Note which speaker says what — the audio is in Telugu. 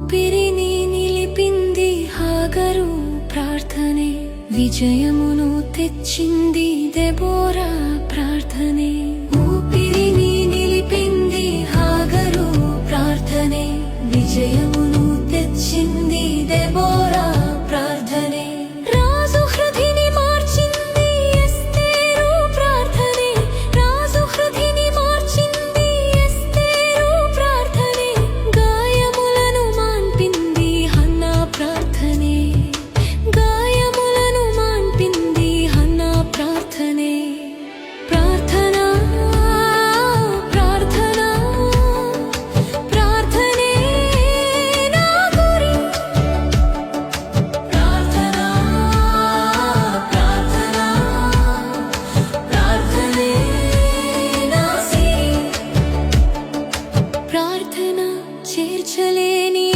Speaker 1: ఊపిరిని నిలిపింది హాగరు ప్రార్థనే, విజయమును తెచ్చింది దెబోరా ప్రార్థనే. ఊపిరిని నిలిపింది హాగరు ప్రార్థనే, విజయమును తెచ్చింది దెబోరా ప్రార్థనే. రాజు హృదిని మార్చింది ఎస్తేరు ప్రార్థనే, రాజు హృదిని మార్చింది ఎస్తేరు ప్రార్థనే. గాయములను మాన్పింది హన్నా ప్రార్థనే, గాయములను మాన్పింది హన్నా ప్రార్థనే. ప్రార్థన ప్రార్థన ప్రార్థనే నా గురి, ప్రార్థన ప్రార్థన ప్రార్థనే నా సిరి. ప్రార్థన చేర్చలేని